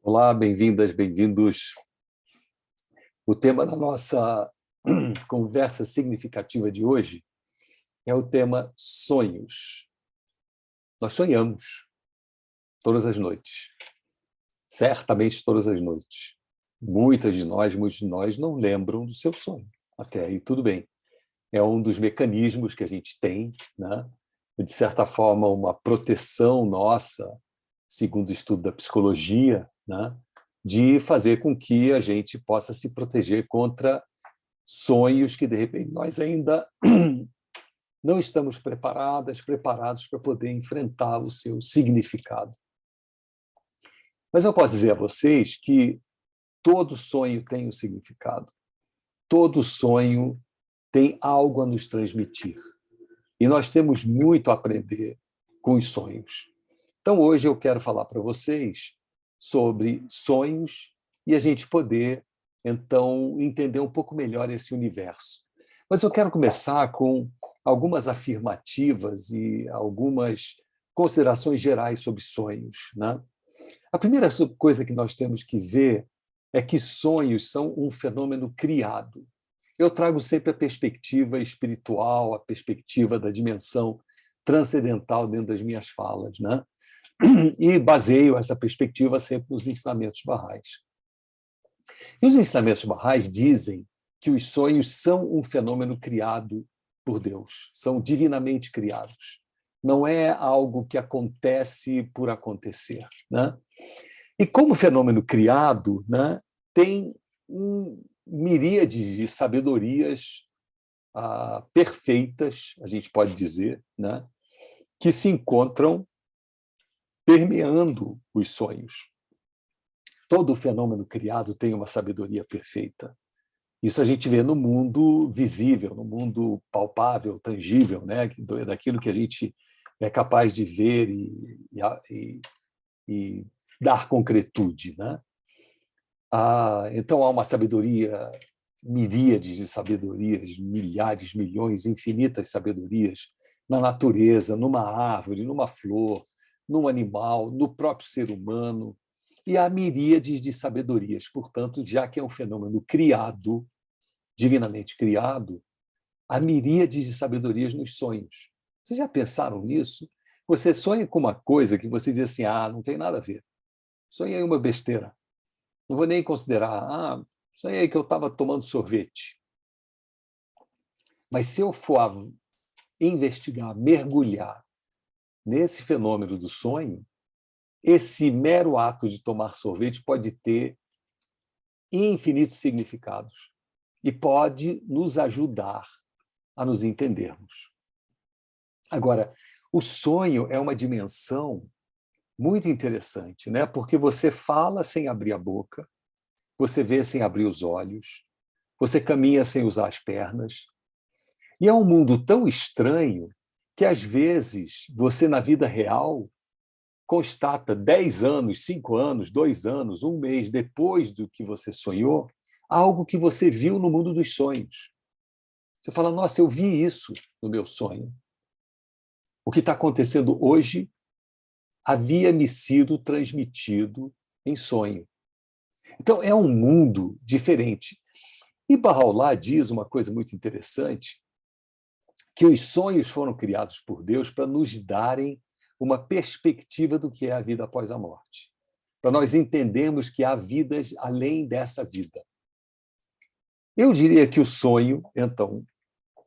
Olá, bem-vindas, bem-vindos. O tema da nossa conversa significativa de hoje é o tema sonhos. Nós sonhamos todas as noites, certamente todas as noites. Muitos de nós não lembram do seu sonho. Até aí tudo bem. É um dos mecanismos que a gente tem, né? De certa forma, uma proteção nossa, segundo o estudo da psicologia, né? De fazer com que a gente possa se proteger contra sonhos que, de repente, nós ainda não estamos preparados para poder enfrentar o seu significado. Mas eu posso dizer a vocês que todo sonho tem um significado. Todo sonho tem algo a nos transmitir. E nós temos muito a aprender com os sonhos. Então, hoje eu quero falar para vocês sobre sonhos e a gente poder, então, entender um pouco melhor esse universo. Mas eu quero começar com algumas afirmativas e algumas considerações gerais sobre sonhos, né? A primeira coisa que nós temos que ver é que sonhos são um fenômeno criado. Eu trago sempre a perspectiva espiritual, a perspectiva da dimensão transcendental dentro das minhas falas, né? E baseio essa perspectiva sempre nos ensinamentos barrais. E os ensinamentos barrais dizem que os sonhos são um fenômeno criado por Deus, são divinamente criados. Não é algo que acontece por acontecer, né? E como fenômeno criado, né, tem miríades de sabedorias perfeitas, a gente pode dizer, né, que se encontram permeando os sonhos. Todo fenômeno criado tem uma sabedoria perfeita. Isso a gente vê no mundo visível, no mundo palpável, tangível, né, daquilo que a gente é capaz de ver e dar concretude, né? Então há uma sabedoria, miríades de sabedorias, milhares, milhões, infinitas sabedorias na natureza, numa árvore, numa flor, num animal, no próprio ser humano, e há miríades de sabedorias. Portanto, já que é um fenômeno criado, divinamente criado, há miríades de sabedorias nos sonhos. Vocês já pensaram nisso? Você sonha com uma coisa que você diz assim, não tem nada a ver. Sonhei uma besteira. Não vou nem considerar, sonhei que eu estava tomando sorvete. Mas se eu for investigar, mergulhar nesse fenômeno do sonho, esse mero ato de tomar sorvete pode ter infinitos significados e pode nos ajudar a nos entendermos. Agora, o sonho é uma dimensão muito interessante, né? Porque você fala sem abrir a boca, você vê sem abrir os olhos, você caminha sem usar as pernas. E é um mundo tão estranho que, às vezes, você, na vida real, constata 10 anos, 5 anos, 2 anos, um mês depois do que você sonhou, algo que você viu no mundo dos sonhos. Você fala, nossa, eu vi isso no meu sonho. O que está acontecendo hoje havia me sido transmitido em sonho. Então, é um mundo diferente. E Bahá'u'lláh diz uma coisa muito interessante, que os sonhos foram criados por Deus para nos darem uma perspectiva do que é a vida após a morte, para nós entendermos que há vidas além dessa vida. Eu diria que o sonho, então,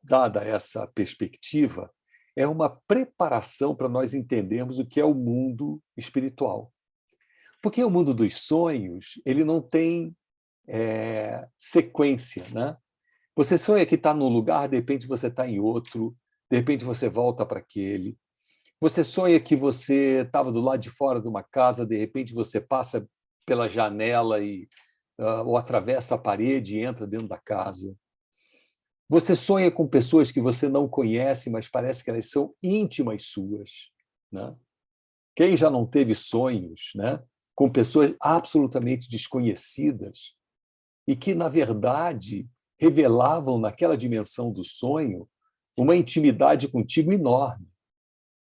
dada essa perspectiva, é uma preparação para nós entendermos o que é o mundo espiritual. Porque o mundo dos sonhos, ele não tem sequência, né? Você sonha que está num lugar, de repente você está em outro, de repente você volta para aquele. Você sonha que você estava do lado de fora de uma casa, de repente você passa pela janela ou atravessa a parede e entra dentro da casa. Você sonha com pessoas que você não conhece, mas parece que elas são íntimas suas, né? Quem já não teve sonhos, né, com pessoas absolutamente desconhecidas e que, na verdade, revelavam naquela dimensão do sonho uma intimidade contigo enorme.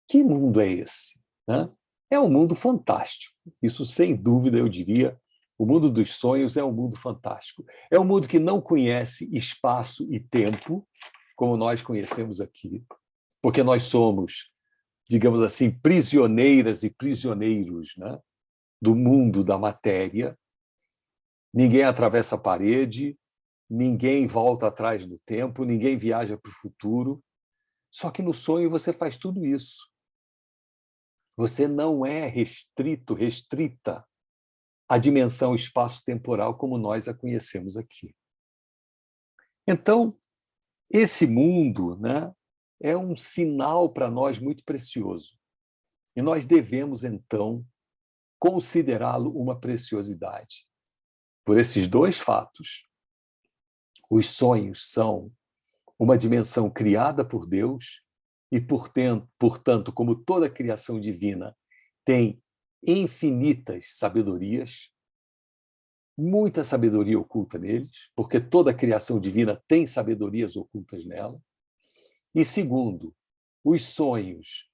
Que mundo é esse, né? É um mundo fantástico. Isso, sem dúvida, eu diria, o mundo dos sonhos é um mundo fantástico. É um mundo que não conhece espaço e tempo, como nós conhecemos aqui, porque nós somos, digamos assim, prisioneiras e prisioneiros, né, do mundo da matéria. Ninguém atravessa a parede, ninguém volta atrás no tempo, ninguém viaja para o futuro. Só que no sonho você faz tudo isso. Você não é restrita à dimensão espaço-temporal como nós a conhecemos aqui. Então, esse mundo, né, é um sinal para nós muito precioso. E nós devemos, então, considerá-lo uma preciosidade. Por esses dois fatos, os sonhos são uma dimensão criada por Deus e, portanto, como toda criação divina tem infinitas sabedorias, muita sabedoria oculta neles, porque toda a criação divina tem sabedorias ocultas nela. E segundo, os sonhos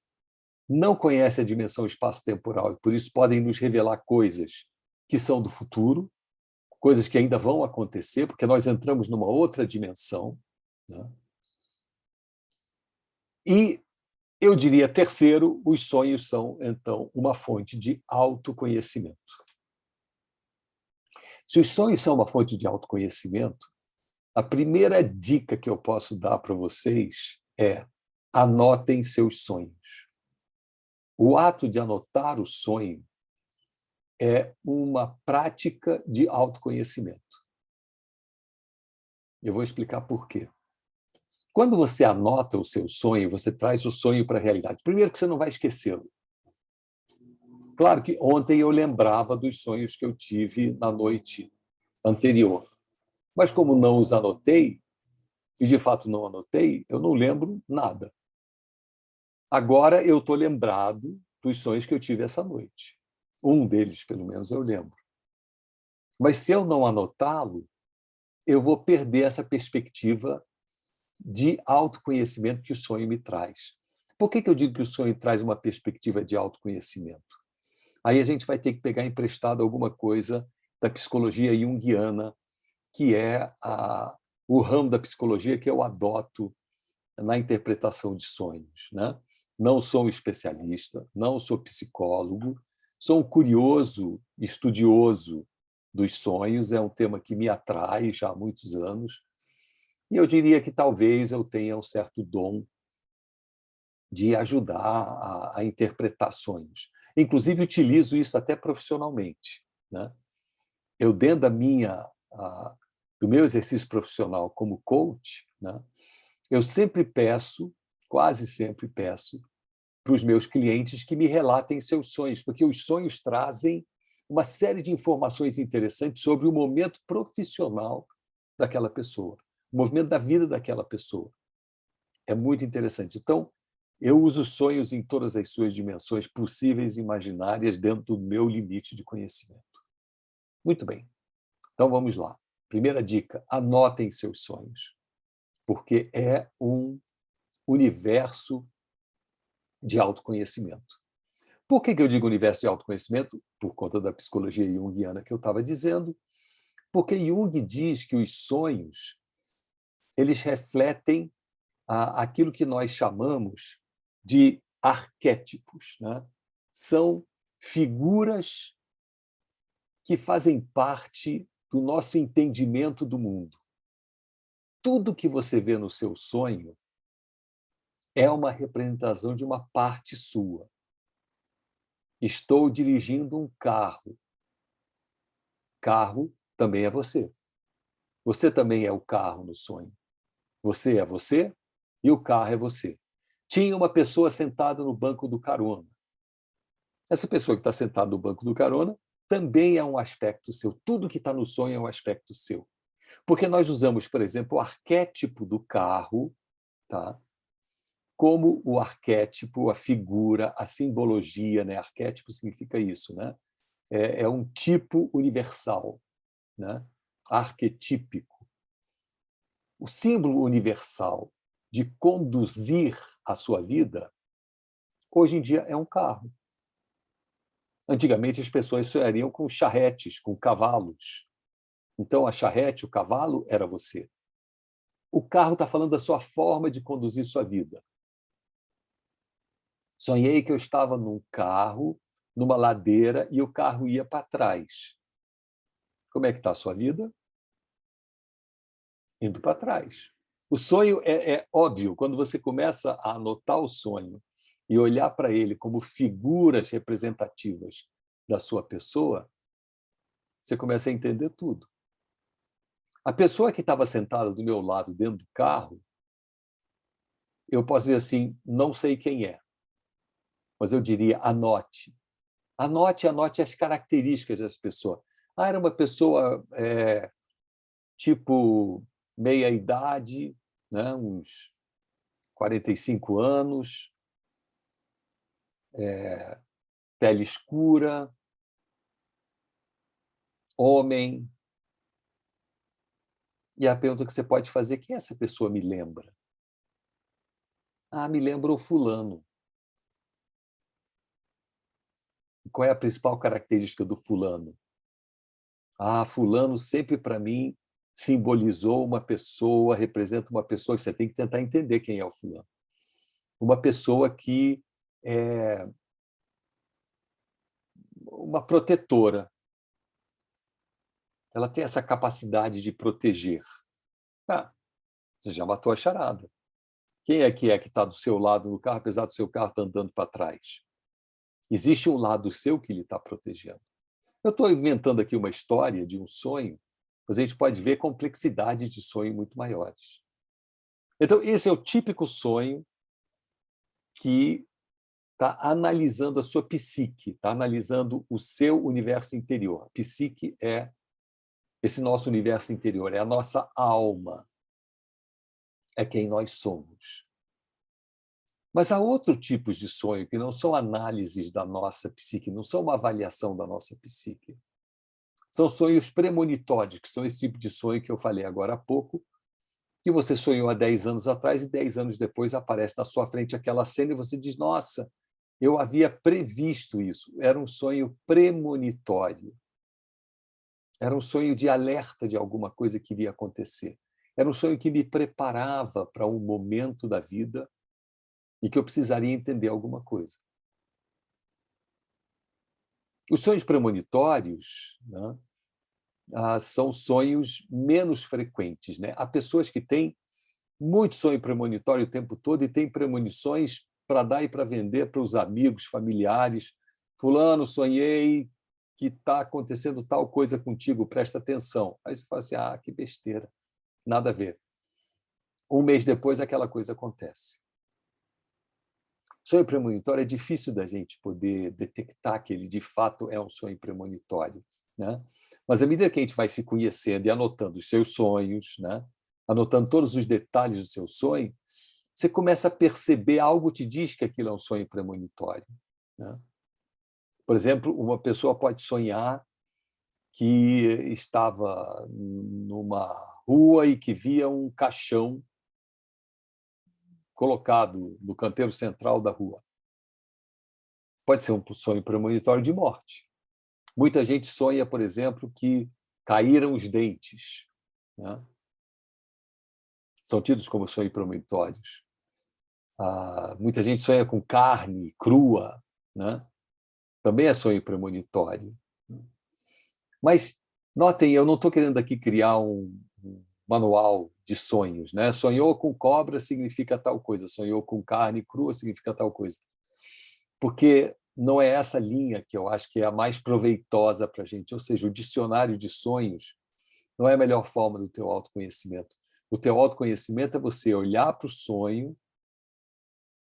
não conhecem a dimensão espaço-temporal e por isso podem nos revelar coisas que são do futuro, coisas que ainda vão acontecer, porque nós entramos numa outra dimensão, né? E eu diria, terceiro, os sonhos são, então, uma fonte de autoconhecimento. Se os sonhos são uma fonte de autoconhecimento, a primeira dica que eu posso dar para vocês é: anotem seus sonhos. O ato de anotar o sonho é uma prática de autoconhecimento. Eu vou explicar por quê. Quando você anota o seu sonho, você traz o sonho para a realidade. Primeiro que você não vai esquecê-lo. Claro que ontem eu lembrava dos sonhos que eu tive na noite anterior. Mas como não os anotei, e de fato não anotei, eu não lembro nada. Agora eu estou lembrado dos sonhos que eu tive essa noite. Um deles, pelo menos, eu lembro. Mas se eu não anotá-lo, eu vou perder essa perspectiva de autoconhecimento que o sonho me traz. Por que eu digo que o sonho traz uma perspectiva de autoconhecimento? Aí a gente vai ter que pegar emprestado alguma coisa da psicologia junguiana, que é o ramo da psicologia que eu adoto na interpretação de sonhos, né? Não sou um especialista, não sou psicólogo, sou um curioso, estudioso dos sonhos, é um tema que me atrai já há muitos anos, e eu diria que talvez eu tenha um certo dom de ajudar a interpretar sonhos. Inclusive, utilizo isso até profissionalmente, né? Eu, dentro do meu exercício profissional como coach, né, eu sempre peço, quase sempre peço, para os meus clientes que me relatem seus sonhos, porque os sonhos trazem uma série de informações interessantes sobre o momento profissional daquela pessoa, o movimento da vida daquela pessoa. É muito interessante. Então, eu uso sonhos em todas as suas dimensões possíveis e imaginárias dentro do meu limite de conhecimento. Muito bem. Então, vamos lá. Primeira dica, anotem seus sonhos, porque é um universo de autoconhecimento. Por que eu digo universo de autoconhecimento? Por conta da psicologia junguiana que eu estava dizendo, porque Jung diz que os sonhos eles refletem aquilo que nós chamamos de arquétipos, né? São figuras que fazem parte do nosso entendimento do mundo. Tudo que você vê no seu sonho é uma representação de uma parte sua. Estou dirigindo um carro. Carro também é você. Você também é o carro no sonho. Você é você e o carro é você. Tinha uma pessoa sentada no banco do carona. Essa pessoa que está sentada no banco do carona também é um aspecto seu. Tudo que está no sonho é um aspecto seu. Porque nós usamos, por exemplo, o arquétipo do carro, tá? Como o arquétipo, a figura, a simbologia, né? Arquétipo significa isso, né? É um tipo universal, né? Arquetípico. O símbolo universal de conduzir a sua vida, hoje em dia, é um carro. Antigamente, as pessoas sonhariam com charretes, com cavalos. Então, a charrete, o cavalo, era você. O carro está falando da sua forma de conduzir sua vida. Sonhei que eu estava num carro, numa ladeira, e o carro ia para trás. Como é que está a sua vida? Indo para trás. O sonho é óbvio, quando você começa a anotar o sonho e olhar para ele como figuras representativas da sua pessoa, você começa a entender tudo. A pessoa que estava sentada do meu lado dentro do carro, eu posso dizer assim, não sei quem é, mas eu diria anote. Anote as características dessa pessoa. Ah, era uma pessoa tipo meia-idade, né? Uns 45 anos, pele escura, homem. E a pergunta que você pode fazer, quem essa pessoa me lembra? Ah, me lembra o fulano. Qual é a principal característica do fulano? Ah, fulano sempre para mim simbolizou uma pessoa, representa uma pessoa, você tem que tentar entender quem é o fulano. Uma pessoa que é uma protetora. Ela tem essa capacidade de proteger. Ah, você já matou a charada. Quem é que está do seu lado no carro, apesar do seu carro estar andando para trás? Existe um lado seu que ele está protegendo. Eu estou inventando aqui uma história de um sonho, mas a gente pode ver complexidades de sonho muito maiores. Então, esse é o típico sonho que está analisando a sua psique, está analisando o seu universo interior. A psique é esse nosso universo interior, é a nossa alma, é quem nós somos. Mas há outros tipos de sonho que não são análises da nossa psique, não são uma avaliação da nossa psique. São sonhos premonitórios, que são esse tipo de sonho que eu falei agora há pouco, que você sonhou há 10 anos atrás e 10 anos depois aparece na sua frente aquela cena e você diz, nossa, eu havia previsto isso. Era um sonho premonitório. Era um sonho de alerta de alguma coisa que iria acontecer. Era um sonho que me preparava para um momento da vida e que eu precisaria entender alguma coisa. Os sonhos premonitórios, né, são sonhos menos frequentes, né? Há pessoas que têm muito sonho premonitório o tempo todo e têm premonições para dar e para vender para os amigos, familiares. Fulano, sonhei que está acontecendo tal coisa contigo, presta atenção. Aí você fala assim, ah, que besteira, nada a ver. Um mês depois, aquela coisa acontece. Sonho premonitório é difícil da gente poder detectar que ele, de fato, é um sonho premonitório, né? Mas, à medida que a gente vai se conhecendo e anotando os seus sonhos, né? Anotando todos os detalhes do seu sonho, você começa a perceber, algo te diz que aquilo é um sonho premonitório, né? Por exemplo, uma pessoa pode sonhar que estava numa rua e que via um caixão colocado no canteiro central da rua. Pode ser um sonho premonitório de morte. Muita gente sonha, por exemplo, que caíram os dentes, né? São tidos como sonhos premonitórios. Muita gente sonha com carne crua, né? Também é sonho premonitório. Mas, notem, eu não estou querendo aqui criar um manual de sonhos, né? Sonhou com cobra significa tal coisa, sonhou com carne crua significa tal coisa. Porque não é essa linha que eu acho que é a mais proveitosa para a gente. Ou seja, o dicionário de sonhos não é a melhor forma do teu autoconhecimento. O teu autoconhecimento é você olhar para o sonho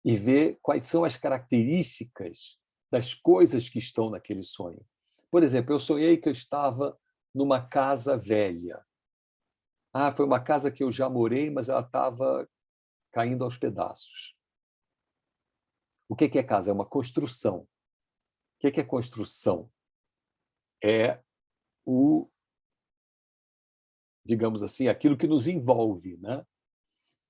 e ver quais são as características das coisas que estão naquele sonho. Por exemplo, eu sonhei que eu estava numa casa velha. Ah, foi uma casa que eu já morei, mas ela estava caindo aos pedaços. O que é casa? É uma construção. O que é construção? É o, digamos assim, aquilo que nos envolve, né?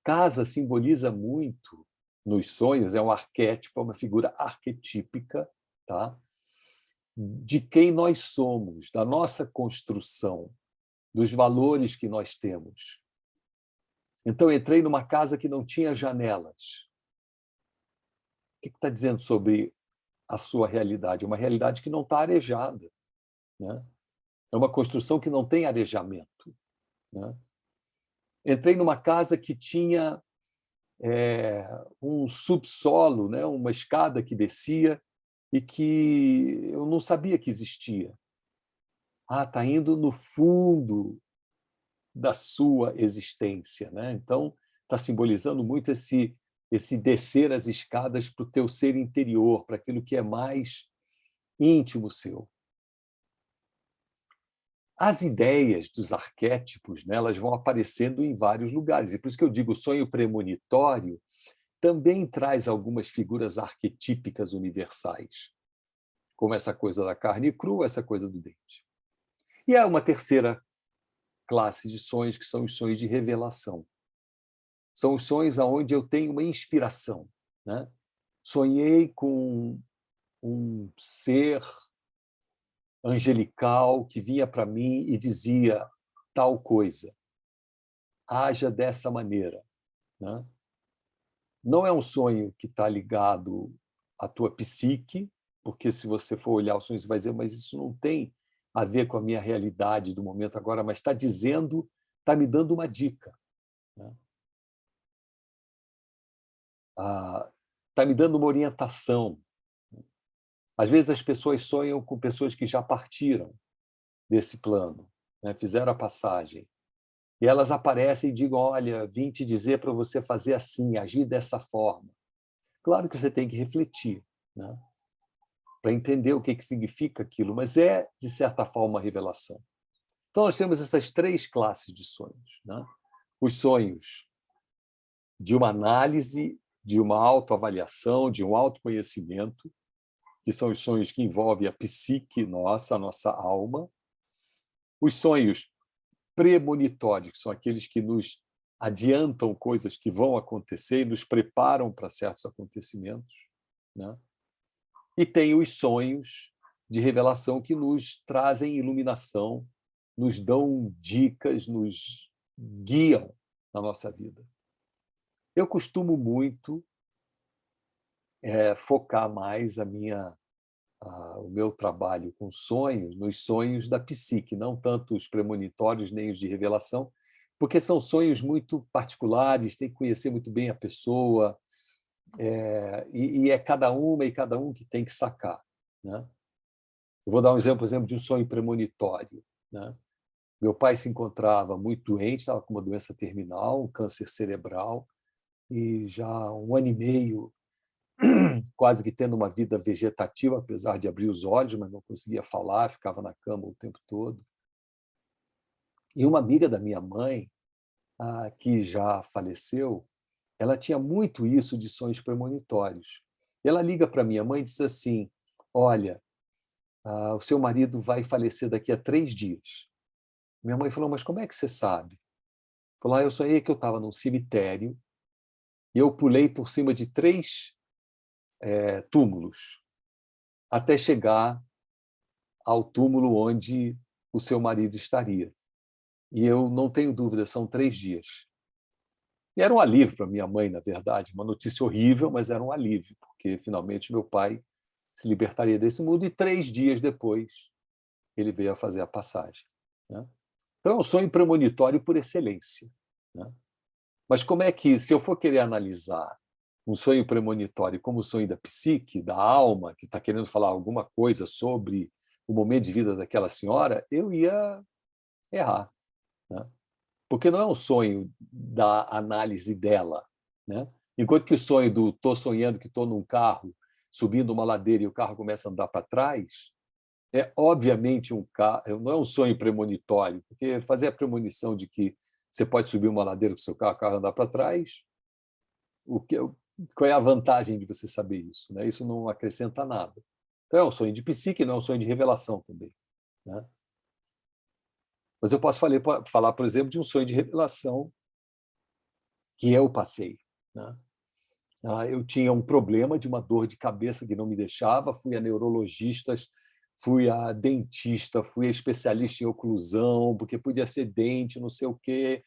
Casa simboliza muito nos sonhos, é um arquétipo, é uma figura arquetípica, tá? de quem nós somos, da nossa construção, dos valores que nós temos. Então, entrei numa casa que não tinha janelas. O que está dizendo sobre a sua realidade? É uma realidade que não está arejada, né? É uma construção que não tem arejamento, né? Entrei numa casa que tinha um subsolo, né? Uma escada que descia e que eu não sabia que existia. Está indo no fundo da sua existência, né? Então, está simbolizando muito esse descer as escadas para o teu ser interior, para aquilo que é mais íntimo seu. As ideias dos arquétipos, né, elas vão aparecendo em vários lugares, e por isso que eu digo, o sonho premonitório também traz algumas figuras arquetípicas universais, como essa coisa da carne crua, essa coisa do dente. E há uma terceira classe de sonhos, que são os sonhos de revelação. São os sonhos onde eu tenho uma inspiração, né? Sonhei com um ser angelical que vinha para mim e dizia tal coisa. Haja dessa maneira, né? Não é um sonho que está ligado à tua psique, porque se você for olhar o sonho, você vai dizer, mas isso não tem a ver com a minha realidade do momento agora, mas está dizendo, está me dando uma dica, né? Está me dando uma orientação. Às vezes as pessoas sonham com pessoas que já partiram desse plano, né? Fizeram a passagem. E elas aparecem e digam, olha, vim te dizer para você fazer assim, agir dessa forma. Claro que você tem que refletir, né? Para entender o que significa aquilo, mas é, de certa forma, uma revelação. Então, nós temos essas três classes de sonhos, né? Os sonhos de uma análise, de uma autoavaliação, de um autoconhecimento, que são os sonhos que envolvem a psique nossa, a nossa alma. Os sonhos premonitórios, que são aqueles que nos adiantam coisas que vão acontecer e nos preparam para certos acontecimentos, né? E tem os sonhos de revelação que nos trazem iluminação, nos dão dicas, nos guiam na nossa vida. Eu costumo muito focar mais o meu trabalho com sonhos nos sonhos da psique, não tanto os premonitórios nem os de revelação, porque são sonhos muito particulares, tem que conhecer muito bem a pessoa, e é cada uma e cada um que tem que sacar, né? Eu vou dar um exemplo, por exemplo, de um sonho premonitório, né? Meu pai se encontrava muito doente, estava com uma doença terminal, um câncer cerebral, e já há 1 ano e meio, quase que tendo uma vida vegetativa, apesar de abrir os olhos, mas não conseguia falar, ficava na cama o tempo todo. E uma amiga da minha mãe, que já faleceu, ela tinha muito isso de sonhos premonitórios. Ela liga para minha mãe e diz assim, olha, o seu marido vai falecer daqui a 3 dias. Minha mãe falou, mas como é que você sabe? Falou, eu sonhei que eu estava num cemitério e eu pulei por cima de 3 túmulos até chegar ao túmulo onde o seu marido estaria. E eu não tenho dúvida, são 3 dias. E era um alívio para minha mãe, na verdade, uma notícia horrível, mas era um alívio, porque finalmente meu pai se libertaria desse mundo e 3 dias depois ele veio a fazer a passagem, né? Então é um sonho premonitório por excelência, né? Mas como é que, se eu for querer analisar um sonho premonitório como o sonho da psique, da alma, que está querendo falar alguma coisa sobre o momento de vida daquela senhora, eu ia errar, né? Porque não é um sonho da análise dela, né? Enquanto que o sonho do estou sonhando que estou num carro, subindo uma ladeira e o carro começa a andar para trás, é obviamente não é um sonho premonitório, porque fazer a premonição de que você pode subir uma ladeira com o seu carro, o carro andar para trás, qual é a vantagem de você saber isso, né? Isso não acrescenta nada. Então é um sonho de psique, não é um sonho de revelação também, né? Mas eu posso falar, por exemplo, de um sonho de revelação que eu passei, né? Eu tinha um problema de uma dor de cabeça que não me deixava, fui a neurologistas, fui a dentista, fui a especialista em oclusão, porque podia ser dente, não sei o quê,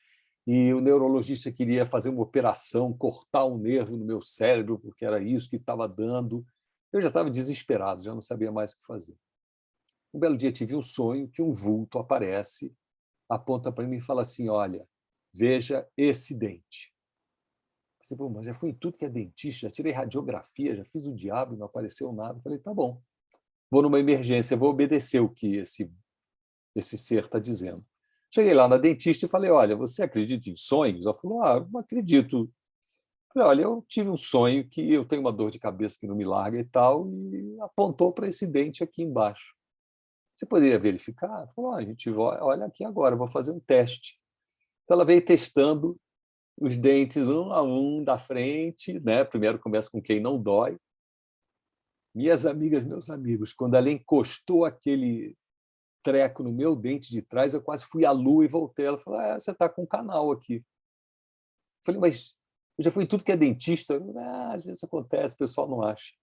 e o neurologista queria fazer uma operação, cortar um nervo no meu cérebro, porque era isso que estava dando. Eu já estava desesperado, já não sabia mais o que fazer. Um belo dia tive um sonho que um vulto aparece, aponta para mim e fala assim: olha, veja esse dente. Eu falei, pô, mas já fui em tudo que é dentista, já tirei radiografia, já fiz o diabo e não apareceu nada. Eu falei, tá bom, vou numa emergência, vou obedecer o que esse ser está dizendo. Cheguei lá na dentista e falei, olha, você acredita em sonhos? Ela falou, não acredito. Falei, olha, eu tive um sonho que eu tenho uma dor de cabeça que não me larga e tal, e apontou para esse dente aqui embaixo. Você poderia verificar? Ela falou, a gente olha aqui agora, vou fazer um teste. Então ela veio testando os dentes um a um da frente, né? Primeiro começa com quem não dói. Minhas amigas, meus amigos, quando ela encostou aquele treco no meu dente de trás, eu quase fui à lua e voltei. Ela falou, você está com um canal aqui. Eu falei, mas eu já fui em tudo que é dentista. Às vezes acontece, o pessoal não acha.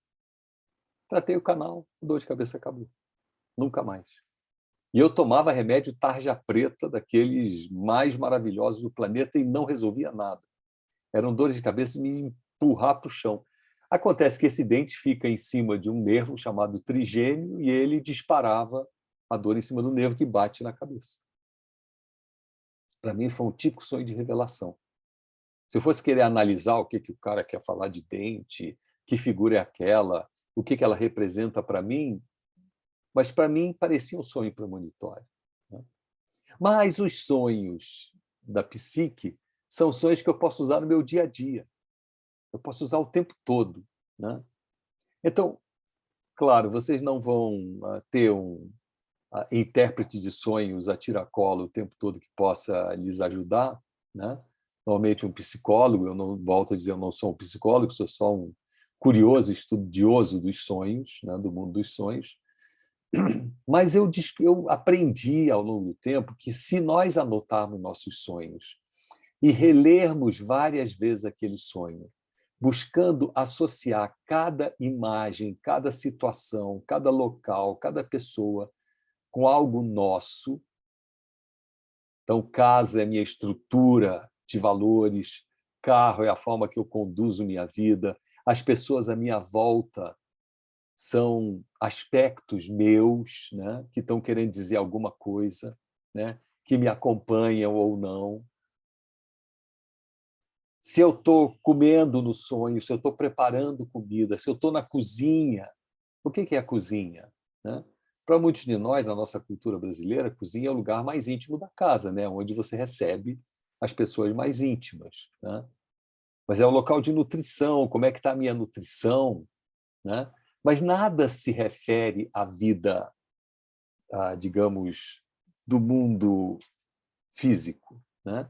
Tratei o canal, a dor de cabeça acabou. Nunca mais. E eu tomava remédio tarja preta, daqueles mais maravilhosos do planeta, e não resolvia nada. Eram dores de cabeça de me empurrar para o chão. Acontece que esse dente fica em cima de um nervo chamado trigêmeo e ele disparava a dor em cima do nervo que bate na cabeça. Para mim, foi um típico sonho de revelação. Se eu fosse querer analisar o que o cara quer falar de dente, que figura é aquela, o que ela representa para mim, mas para mim parecia um sonho premonitório. Né? Mas os sonhos da psique são sonhos que eu posso usar no meu dia a dia. Eu posso usar o tempo todo. Né? Então, claro, vocês não vão ter um intérprete de sonhos a tiracolo o tempo todo que possa lhes ajudar. Né? Normalmente um psicólogo, eu não volto a dizer, eu não sou um psicólogo, sou só um curioso estudioso dos sonhos, né? Do mundo dos sonhos. Mas eu aprendi ao longo do tempo que se nós anotarmos nossos sonhos e relermos várias vezes aquele sonho, buscando associar cada imagem, cada situação, cada local, cada pessoa com algo nosso. Então, casa é minha estrutura de valores, carro é a forma que eu conduzo minha vida, as pessoas à minha volta são aspectos meus, né, que estão querendo dizer alguma coisa, né, que me acompanham ou não. Se eu estou comendo no sonho, se eu estou preparando comida, se eu estou na cozinha, o que é a cozinha? Né? Para muitos de nós, na nossa cultura brasileira, a cozinha é o lugar mais íntimo da casa, né, onde você recebe as pessoas mais íntimas. Né? Mas é o local de nutrição, como é que está a minha nutrição? Né? Mas nada se refere à vida, digamos, do mundo físico. Né?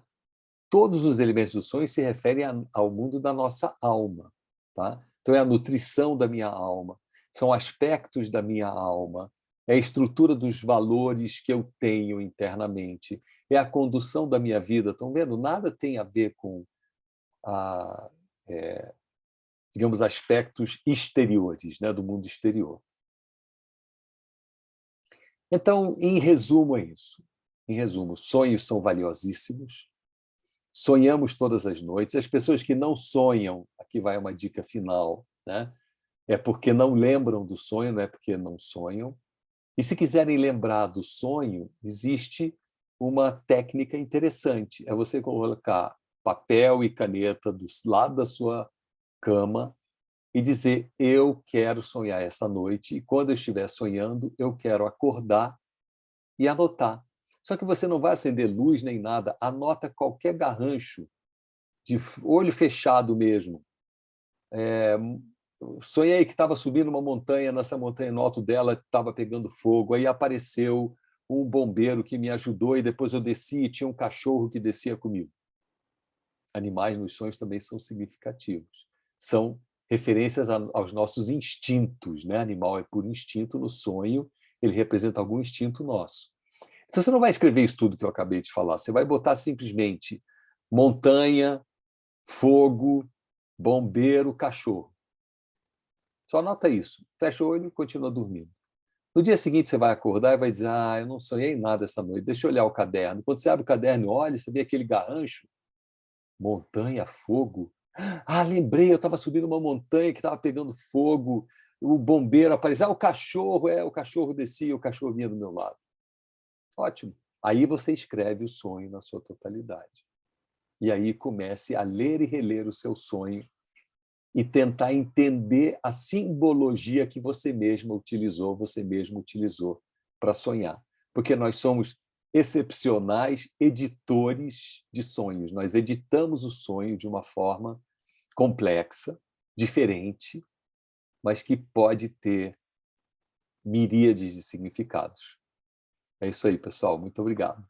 Todos os elementos do sonho se referem ao mundo da nossa alma. Tá? Então, é a nutrição da minha alma, são aspectos da minha alma, é a estrutura dos valores que eu tenho internamente, é a condução da minha vida. Estão vendo? Nada tem a ver com digamos, aspectos exteriores, né, do mundo exterior. Então, em resumo, é isso. Em resumo, sonhos são valiosíssimos. Sonhamos todas as noites. As pessoas que não sonham, aqui vai uma dica final, né? É porque não lembram do sonho, não é porque não sonham. E se quiserem lembrar do sonho, existe uma técnica interessante. É você colocar papel e caneta do lado da sua cama e dizer, eu quero sonhar essa noite, e quando eu estiver sonhando, eu quero acordar e anotar. Só que você não vai acender luz nem nada, anota qualquer garrancho, de olho fechado mesmo. Sonhei que estava subindo uma montanha, nessa montanha no alto dela estava pegando fogo, aí apareceu um bombeiro que me ajudou e depois eu desci e tinha um cachorro que descia comigo. Animais nos sonhos também são significativos. São referências aos nossos instintos. Né? Animal é por instinto, no sonho ele representa algum instinto nosso. Então, você não vai escrever isso tudo que eu acabei de falar, você vai botar simplesmente montanha, fogo, bombeiro, cachorro. Só anota isso. Fecha o olho e continua dormindo. No dia seguinte, você vai acordar e vai dizer, eu não sonhei nada essa noite, deixa eu olhar o caderno. Quando você abre o caderno e olha, você vê aquele garrancho, montanha, fogo. Lembrei, eu estava subindo uma montanha que estava pegando fogo, o bombeiro apareceu, o cachorro descia, o cachorro vinha do meu lado. Ótimo. Aí você escreve o sonho na sua totalidade. E aí comece a ler e reler o seu sonho e tentar entender a simbologia que você mesmo utilizou para sonhar. Porque nós somos excepcionais editores de sonhos. Nós editamos o sonho de uma forma complexa, diferente, mas que pode ter miríades de significados. É isso aí, pessoal. Muito obrigado.